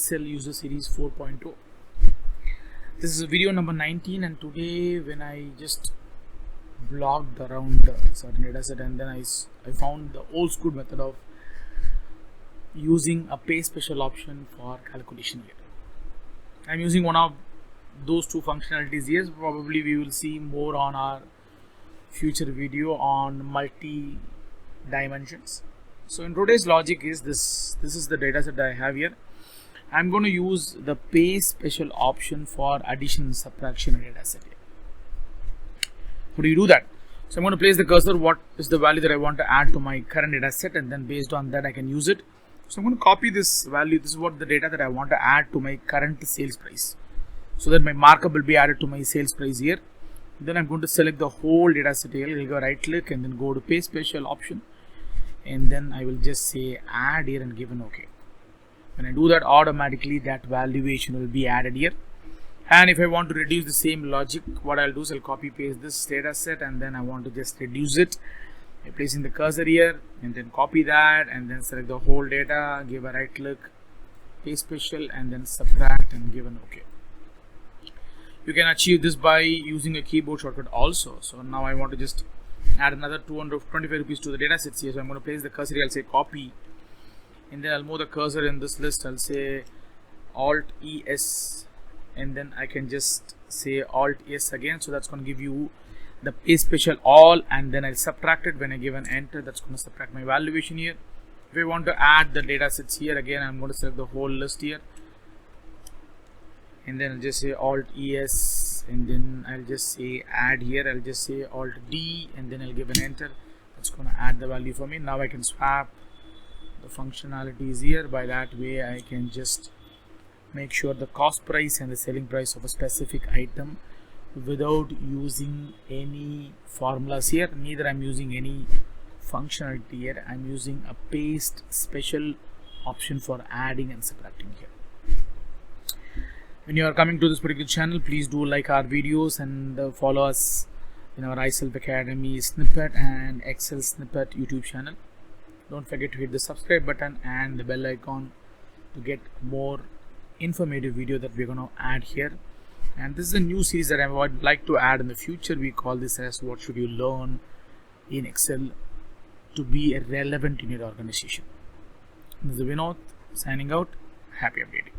Excel user series 4.0. This is video number 19, and today when I just blogged around certain data set, and then I found the old school method of using a pay special option for calculation here. I'm using one of those two functionalities here. Probably we will see more on our future video on multi dimensions. So in today's logic is this is the data set that I have here. I'm going to use the pay special option for addition and subtraction in data set here. How do you do that? So I'm going to place the cursor, what is the value that I want to add to my current data set, and then based on that I can use it. So I'm going to copy this value. This is what the data that I want to add to my current sales price, so that my markup will be added to my sales price here. Then I'm going to select the whole data set here. I'll go right click and then go to pay special option, and then I will just say add here and give an OK. When I do that, automatically that valuation will be added here. And if I want to reduce the same logic, what I'll do is I'll copy paste this data set, and then I want to just reduce it by placing the cursor here, and then copy that and then select the whole data, give a right click, pay special, and then subtract and give an OK. You can achieve this by using a keyboard shortcut also. So now I want to just add another 225 rupees to the data sets here. So I'm going to place the cursor here, I'll say copy, and then I'll move the cursor in this list. I'll say Alt ES, and then I can just say Alt S again. So that's going to give you the pay special all, and then I'll subtract it. When I give an enter, that's going to subtract my valuation here. If I want to add the data sets here, again I'm going to select the whole list here, and then I'll just say Alt ES, and then I'll just say add here. I'll just say Alt D, and then I'll give an enter. That's going to add the value for me. Now I can swap the functionalities here. By that way I can just make sure the cost price and the selling price of a specific item without using any formulas here. Neither I'm using any functionality here. I'm using a paste special option for adding and subtracting here. When you are coming to this particular channel, please do like our videos and follow us in our iSelf Academy snippet and Excel snippet YouTube channel. Don't forget to hit the subscribe button and the bell icon to get more informative video that we're going to add here. And this is a new series that I would like to add in the future. We call this as what should you learn in Excel to be relevant in your organization. This is Vinod signing out. Happy updating.